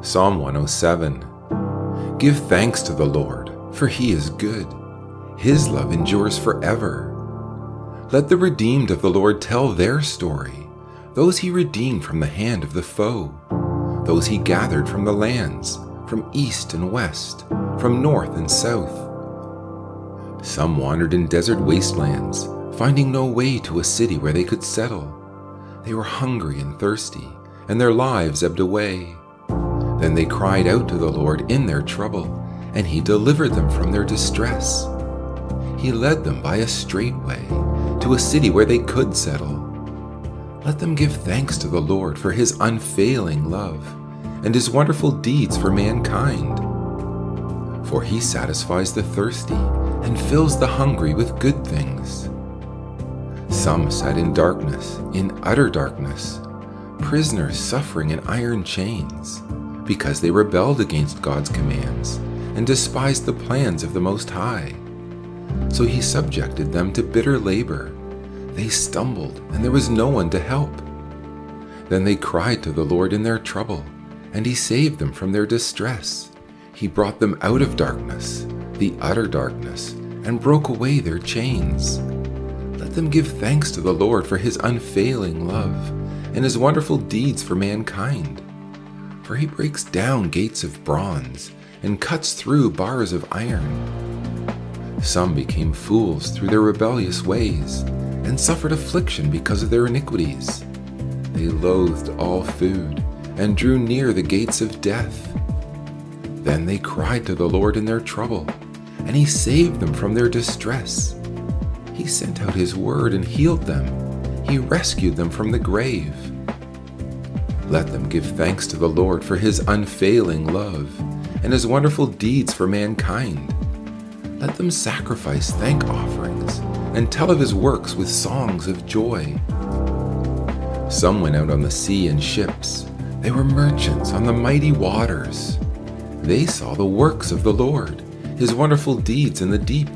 Psalm 107. Give thanks to the Lord, for he is good. His love endures forever. Let the redeemed of the Lord tell their story, those he redeemed from the hand of the foe, those he gathered from the lands, from east and west, from north and south. Some wandered in desert wastelands, finding no way to a city where they could settle. They were hungry and thirsty, and their lives ebbed away. Then they cried out to the Lord in their trouble, and he delivered them from their distress. He led them by a straight way to a city where they could settle. Let them give thanks to the Lord for his unfailing love and his wonderful deeds for mankind. For he satisfies the thirsty and fills the hungry with good things. Some sat in darkness, in utter darkness, prisoners suffering in iron chains, because they rebelled against God's commands and despised the plans of the Most High. So he subjected them to bitter labor. They stumbled, and there was no one to help. Then they cried to the Lord in their trouble, and he saved them from their distress. He brought them out of darkness, the utter darkness, and broke away their chains. Let them give thanks to the Lord for his unfailing love and his wonderful deeds for mankind. For he breaks down gates of bronze and cuts through bars of iron. Some became fools through their rebellious ways and suffered affliction because of their iniquities. They loathed all food and drew near the gates of death. Then they cried to the Lord in their trouble, and he saved them from their distress. He sent out his word and healed them. He rescued them from the grave. Let them give thanks to the Lord for his unfailing love and his wonderful deeds for mankind. Let them sacrifice thank offerings and tell of his works with songs of joy. Some went out on the sea in ships. They were merchants on the mighty waters. They saw the works of the Lord, his wonderful deeds in the deep.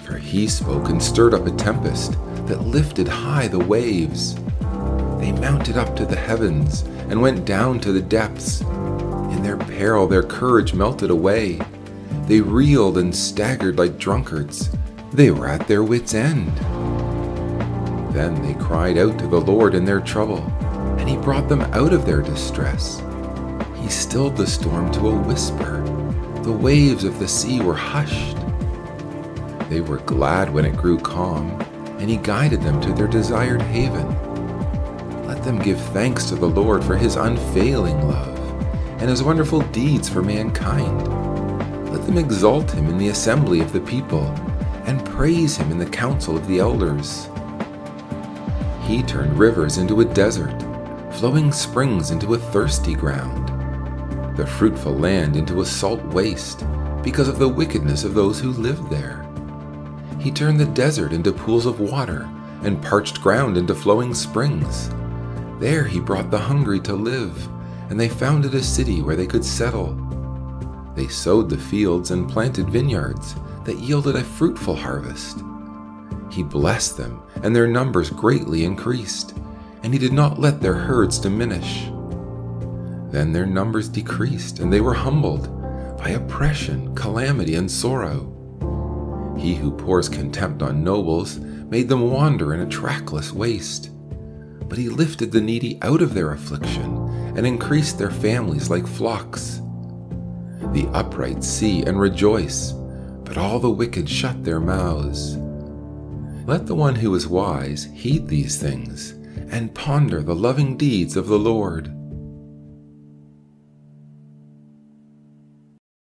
For he spoke and stirred up a tempest that lifted high the waves. They mounted up to the heavens and went down to the depths. In their peril their courage melted away. They reeled and staggered like drunkards. They were at their wits' end. Then they cried out to the Lord in their trouble, and he brought them out of their distress. He stilled the storm to a whisper. The waves of the sea were hushed. They were glad when it grew calm, and he guided them to their desired haven. Let them give thanks to the Lord for his unfailing love and his wonderful deeds for mankind. Let them exalt him in the assembly of the people and praise him in the council of the elders. He turned rivers into a desert, flowing springs into a thirsty ground, the fruitful land into a salt waste because of the wickedness of those who lived there. He turned the desert into pools of water and parched ground into flowing springs. There he brought the hungry to live, and they founded a city where they could settle. They sowed the fields and planted vineyards that yielded a fruitful harvest. He blessed them, and their numbers greatly increased, and he did not let their herds diminish. Then their numbers decreased, and they were humbled by oppression, calamity, and sorrow. He who pours contempt on nobles made them wander in a trackless waste. But he lifted the needy out of their affliction and increased their families like flocks. The upright see and rejoice, but all the wicked shut their mouths. Let the one who is wise heed these things and ponder the loving deeds of the Lord.